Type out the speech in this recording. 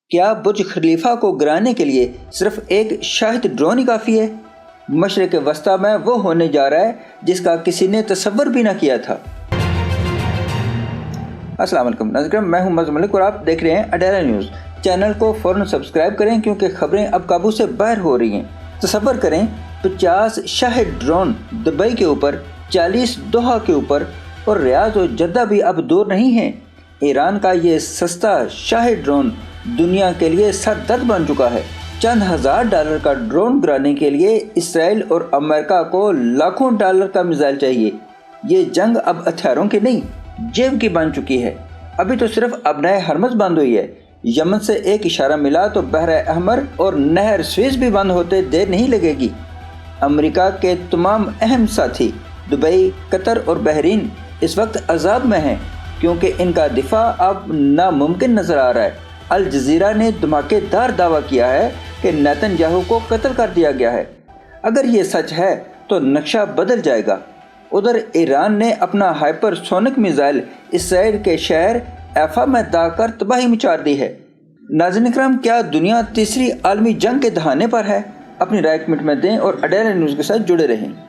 کیا برج خلیفہ کو گرانے کے لیے صرف ایک شاہد ڈرون ہی کافی ہے؟ مشرق وسطیٰ میں وہ ہونے جا رہا ہے جس کا کسی نے تصور بھی نہ کیا تھا۔ السلام علیکم ناظرین، میں ہوں مظہر ملک اور آپ دیکھ رہے ہیں اڈیرا نیوز۔ چینل کو فوراً سبسکرائب کریں کیونکہ خبریں اب قابو سے باہر ہو رہی ہیں۔ تصور کریں 50 شاہد ڈرون دبئی کے اوپر، 40 دوحہ کے اوپر، اور ریاض و جدہ بھی اب دور نہیں ہیں۔ ایران کا یہ سستا شاہد ڈرون دنیا کے لیے سر درد بن چکا ہے۔ چند ہزار ڈالر کا ڈرون گرانے کے لیے اسرائیل اور امریکہ کو لاکھوں ڈالر کا میزائل چاہیے۔ یہ جنگ اب ہتھیاروں کی نہیں، جیب کی بن چکی ہے۔ ابھی تو صرف ابنائے ہرمز بند ہوئی ہے۔ یمن سے ایک اشارہ ملا تو بحر احمر اور نہر سویز بھی بند ہوتے دیر نہیں لگے گی۔ امریکہ کے تمام اہم ساتھی دبئی، قطر اور بحرین اس وقت عذاب میں ہیں کیونکہ ان کا دفاع اب ناممکن نظر آ رہا ہے۔ الجزیرہ نے دھماکے دار دعویٰ کیا ہے کہ نیتن یاہو کو قتل کر دیا گیا ہے۔ اگر یہ سچ ہے تو نقشہ بدل جائے گا۔ ادھر ایران نے اپنا ہائپر سونک میزائل اسرائیل کے شہر ایفا میں داغ کر تباہی مچا دی ہے۔ ناظرین اکرام، کیا دنیا تیسری عالمی جنگ کے دہانے پر ہے؟ اپنی رائے کمنٹ میں دیں اور اڈیرا نیوز کے ساتھ جڑے رہیں۔